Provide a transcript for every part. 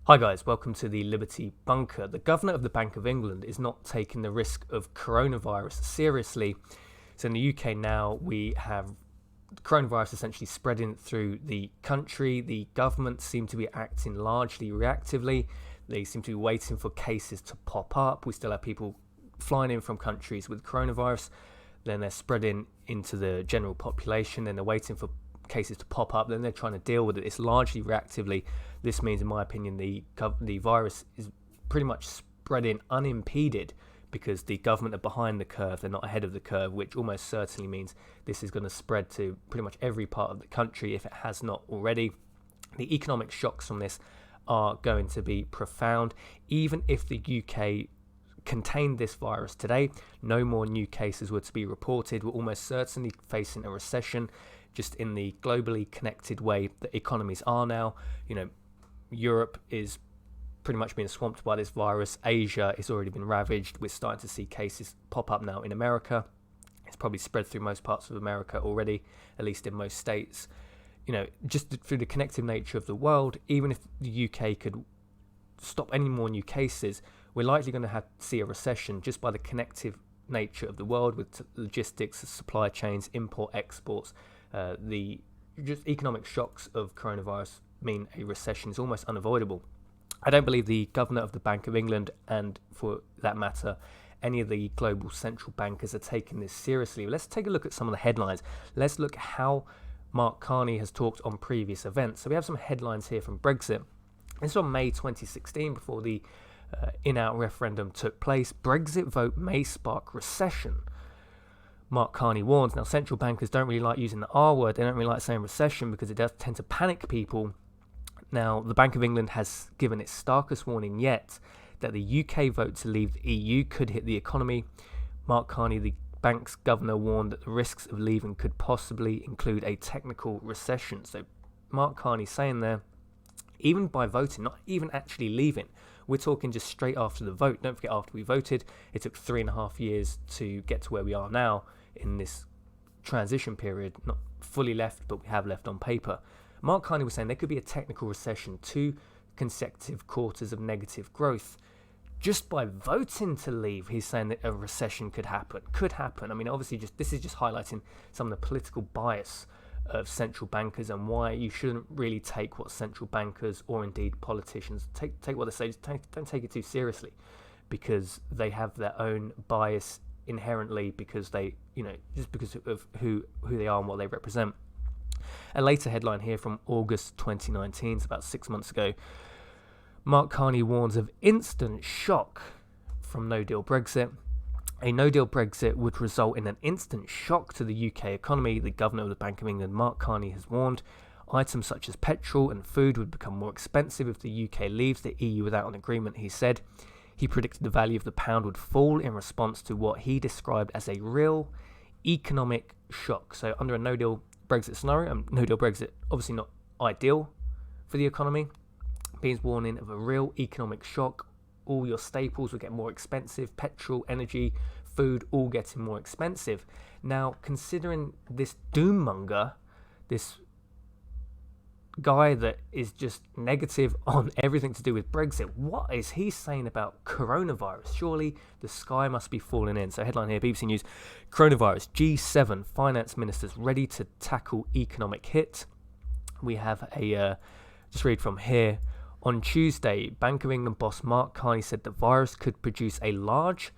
Hi guys, welcome to the Liberty Bunker. The Governor of the Bank of England is not taking the risk of coronavirus seriously. So in the UK now, we have coronavirus essentially spreading through the country. The government seem to be acting largely reactively. They seem to be waiting for cases to pop up. We still have people flying in from countries with coronavirus. Then they're spreading into the general population. Then they're waiting for cases to pop up, then they're trying to deal with it. It's largely reactively. This means, in my opinion, the virus is pretty much spreading unimpeded because the government are behind the curve, they're not ahead of the curve, which almost certainly means this is going to spread to pretty much every part of the country if it has not already. The economic shocks from this are going to be profound. Even if the UK contained this virus today, no more new cases were to be reported. We're almost certainly facing a recession, just in the globally connected way that economies are now. Europe is pretty much being swamped by this virus. Asia has already been ravaged. We're starting to see cases pop up now in America. It's probably spread through most parts of America already, at least in most states. Just through the connective nature of the world, even if the UK could stop any more new cases, we're likely going to see a recession just by the connective nature of the world with logistics, supply chains, import, exports. The just economic shocks of coronavirus mean a recession is almost unavoidable. I don't believe the Governor of the Bank of England, and for that matter, any of the global central bankers are taking this seriously. Let's take a look at some of the headlines. Let's look at how Mark Carney has talked on previous events. So we have some headlines here from Brexit. This is on May 2016, before the in-out referendum took place. Brexit vote may spark recession. Mark Carney warns. Now, central bankers don't really like using the R word. They don't really like saying recession because it does tend to panic people. Now, the Bank of England has given its starkest warning yet that the UK vote to leave the EU could hit the economy. Mark Carney, the bank's governor, warned that the risks of leaving could possibly include a technical recession. So Mark Carney saying there, even by voting, not even actually leaving, we're talking just straight after the vote. Don't forget, after we voted, it took 3.5 years to get to where we are now in this transition period. Not fully left, but we have left on paper. Mark Carney was saying there could be a technical recession, 2 consecutive quarters of negative growth. Just by voting to leave, he's saying that a recession could happen. I mean, obviously, this is just highlighting some of the political bias of central bankers and why you shouldn't really take what central bankers or indeed politicians take what they say. Don't take it too seriously, because they have their own bias inherently, because they, just because of who they are and what they represent. A later headline here from August 2019, it's about 6 months ago. Mark Carney warns of instant shock from no-deal Brexit. A no-deal Brexit would result in an instant shock to the UK economy. The Governor of the Bank of England, Mark Carney, has warned items such as petrol and food would become more expensive if the UK leaves the EU without an agreement, he said. He predicted the value of the pound would fall in response to what he described as a real economic shock. So under a no-deal Brexit scenario, no-deal Brexit obviously not ideal for the economy, he's warning of a real economic shock. All your staples will get more expensive. Petrol, energy, food, all getting more expensive. Now, considering this doom-monger, this guy that is just negative on everything to do with Brexit, what is he saying about coronavirus? Surely the sky must be falling in. So headline here, BBC News, coronavirus, G7 finance ministers ready to tackle economic hit. We have just read from here. On Tuesday, Bank of England boss Mark Carney said the virus could produce a large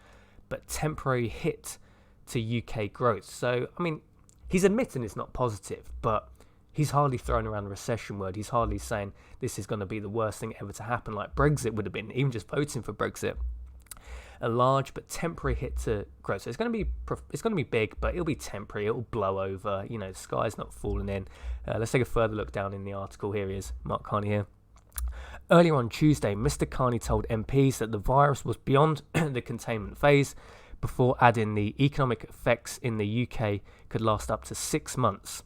but temporary hit to UK growth. So, I mean, he's admitting it's not positive, but he's hardly throwing around the recession word. He's hardly saying this is going to be the worst thing ever to happen, like Brexit would have been, even just voting for Brexit. A large but temporary hit to growth. So it's going to be big, but it'll be temporary. It'll blow over. The sky's not falling in. Let's take a further look down in the article. Here he is, Mark Carney here. Earlier on Tuesday, Mr. Carney told MPs that the virus was beyond the containment phase, before adding the economic effects in the UK could last up to 6 months.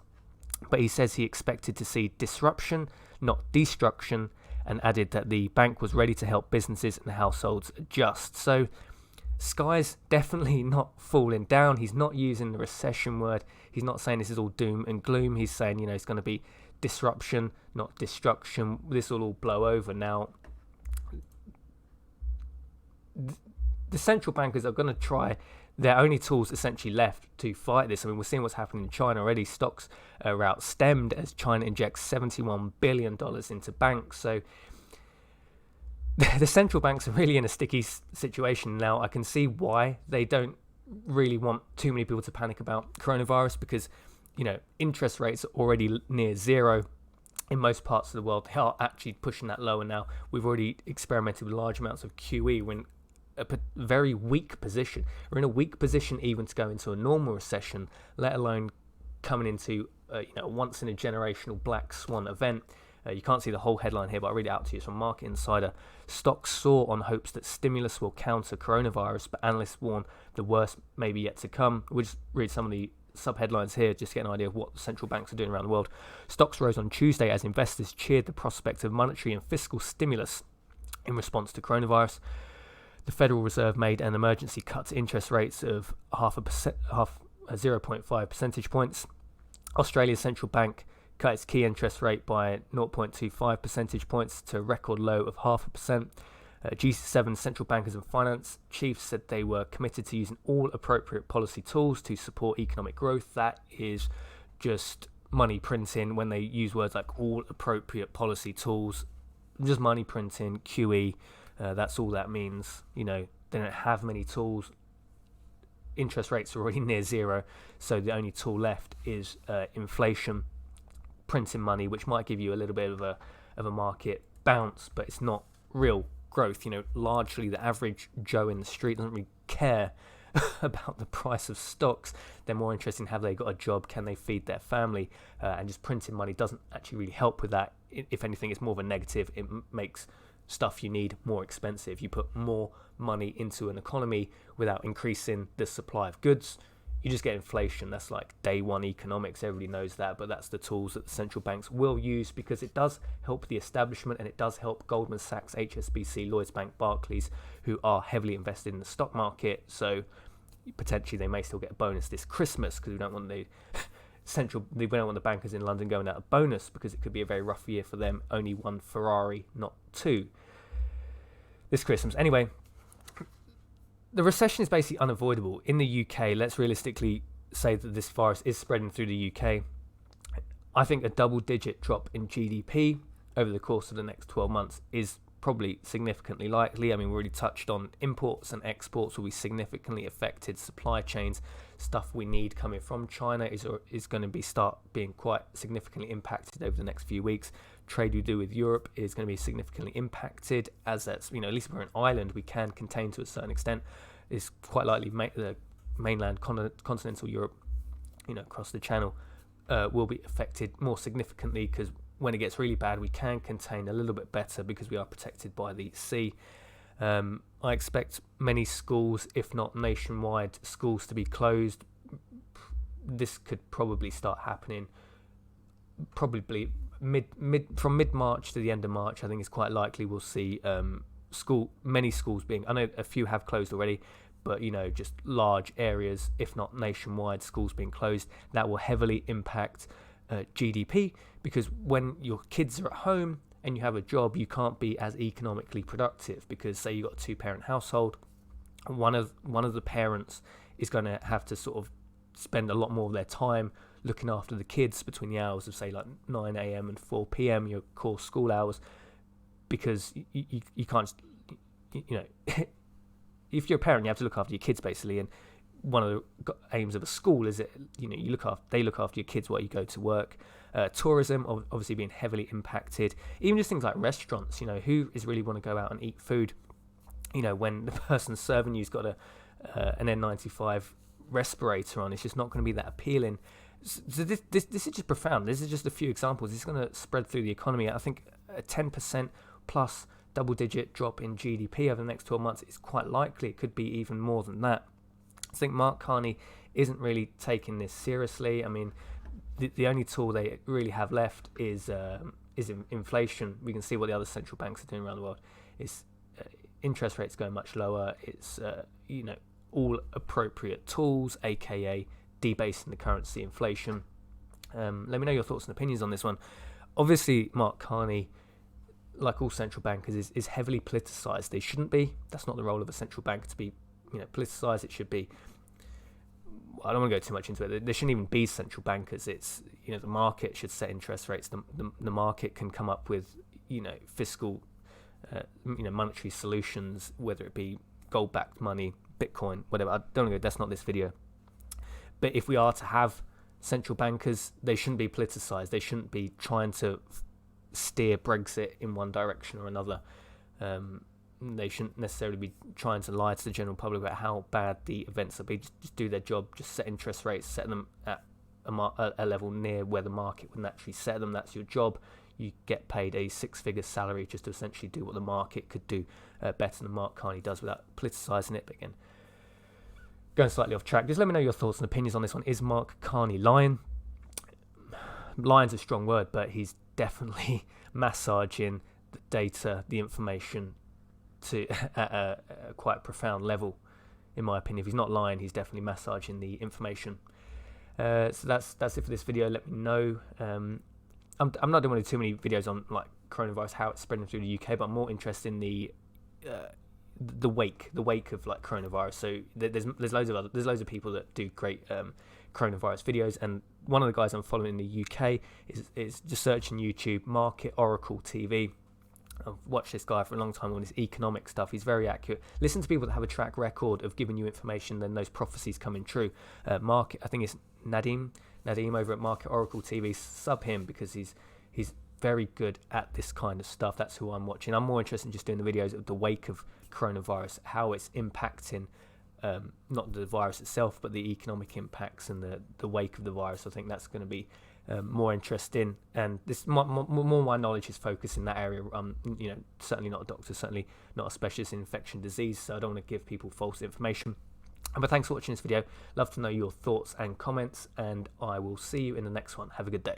But he says he expected to see disruption, not destruction, and added that the bank was ready to help businesses and households adjust. So, sky's definitely not falling down. He's not using the recession word. He's not saying this is all doom and gloom. He's saying, it's going to be disruption, not destruction. This will all blow over. Now, the central bankers are going to try their only tools essentially left to fight this. I mean, we're seeing what's happening in China already. Stocks are outstemmed as China injects $71 billion into banks. So the central banks are really in a sticky situation now. I can see why they don't really want too many people to panic about coronavirus, because, interest rates are already near zero in most parts of the world. They are actually pushing that lower now. We've already experimented with large amounts of QE. We're in a very weak position. We're in a weak position even to go into a normal recession, let alone coming into a once in a generational black swan event. You can't see the whole headline here, but I'll read it out to you. It's from Market Insider. Stocks soar on hopes that stimulus will counter coronavirus, but analysts warn the worst may be yet to come. We'll just read some of the sub-headlines here just to get an idea of what central banks are doing around the world. Stocks rose on Tuesday as investors cheered the prospect of monetary and fiscal stimulus in response to coronavirus. The Federal Reserve made an emergency cut to interest rates of 0.5 percentage points. Australia's central bank cut its key interest rate by 0.25 percentage points to a record low of 0.5%. G7 central bankers and finance chiefs said they were committed to using all appropriate policy tools to support economic growth. That is just money printing. When they use words like all appropriate policy tools, just money printing, QE, that's all that means. They don't have many tools. Interest rates are already near zero, so the only tool left is inflation, printing money, which might give you a little bit of a market bounce, but it's not real growth. Largely the average Joe in the street doesn't really care about the price of stocks. They're more interested in have they got a job, can they feed their family, and just printing money doesn't actually really help with that. If anything, it's more of a negative. It makes stuff you need more expensive. You put more money into an economy without increasing the supply of goods, you just get inflation. That's like day one economics. Everybody knows that, but that's the tools that the central banks will use, because it does help the establishment and it does help Goldman Sachs, HSBC, Lloyds Bank, Barclays, who are heavily invested in the stock market. So potentially they may still get a bonus this Christmas, because we don't want the bankers in London going out a bonus, because it could be a very rough year for them. Only one Ferrari, not two, this Christmas. Anyway, the recession is basically unavoidable. In the UK, let's realistically say that this virus is spreading through the UK. I think a double-digit drop in GDP over the course of the next 12 months is probably significantly likely. I mean, we already touched on imports and exports will be significantly affected. Supply chains, stuff we need coming from China is going to start being quite significantly impacted over the next few weeks. Trade we do with Europe is going to be significantly impacted, as that's, at least we're an island, we can contain to a certain extent. It's quite likely the mainland continental Europe, across the channel, will be affected more significantly, because when it gets really bad, we can contain a little bit better because we are protected by the sea. I expect many schools, if not nationwide, schools to be closed. This could probably start happening probably from mid-March to the end of March. I think it's quite likely we'll see many schools being, I know a few have closed already, but just large areas, if not nationwide, schools being closed. That will heavily impact GDP, because when your kids are at home and you have a job, you can't be as economically productive, because say you've got a two-parent household, one of the parents is going to have to sort of spend a lot more of their time looking after the kids between the hours of, say, like 9 a.m. and 4 p.m, your core school hours, because you can't, if you're a parent, you have to look after your kids, basically. And one of the aims of a school is that, they look after your kids while you go to work. Tourism, obviously, being heavily impacted. Even just things like restaurants, who is really want to go out and eat food, when the person serving you's got an N95 respirator on? It's just not going to be that appealing. So this is just profound. This is just a few examples. It's going to spread through the economy. I think a 10% plus double-digit drop in GDP over the next 12 months is quite likely. It could be even more than that. I think Mark Carney isn't really taking this seriously. I mean, the only tool they really have left is inflation. We can see what the other central banks are doing around the world. It's interest rates going much lower. It's all appropriate tools, aka debasing the currency, inflation. Let me know your thoughts and opinions on this one. Obviously, Mark Carney, like all central bankers, is heavily politicized. They shouldn't be. That's not the role of a central banker to be, politicized. It should be. I don't want to go too much into it. There shouldn't even be central bankers. It's, the market should set interest rates. The market can come up with, fiscal, monetary solutions, whether it be gold-backed money, Bitcoin, whatever. I don't want to go. That's not this video. But if we are to have central bankers, they shouldn't be politicized. They shouldn't be trying to steer Brexit in one direction or another. They shouldn't necessarily be trying to lie to the general public about how bad the events will be. Just do their job. Just set interest rates, set them at a level near where the market would naturally set them. That's your job. You get paid a six-figure salary just to essentially do what the market could do better than Mark Carney does without politicising it. But again, going slightly off track, just let me know your thoughts and opinions on this one. Is Mark Carney lying? Lying's a strong word, but he's definitely massaging the data, the information to at a quite profound level, in my opinion. If he's not lying, he's definitely massaging the information. So that's it for this video. Let me know. I'm not doing too many videos on like coronavirus, how it's spreading through the UK, but I'm more interested in the wake of like coronavirus. So there's loads of people that do great coronavirus videos, and one of the guys I'm following in the UK is just searching YouTube, Market Oracle TV. I've watched this guy for a long time on his economic stuff. He's very accurate. Listen to people that have a track record of giving you information, then those prophecies coming true. I think it's Nadim over at Market Oracle TV. Sub him because he's very good at this kind of stuff. That's who I'm watching. I'm more interested in just doing the videos of the wake of coronavirus, how it's impacting not the virus itself, but the economic impacts and the wake of the virus. I think that's going to be more interesting, and this more my knowledge is focused in that area. Certainly not a doctor, certainly not a specialist in infection disease, so I don't want to give people false information. But thanks for watching this video. Love to know your thoughts and comments, and I will see you in the next one. Have a good day.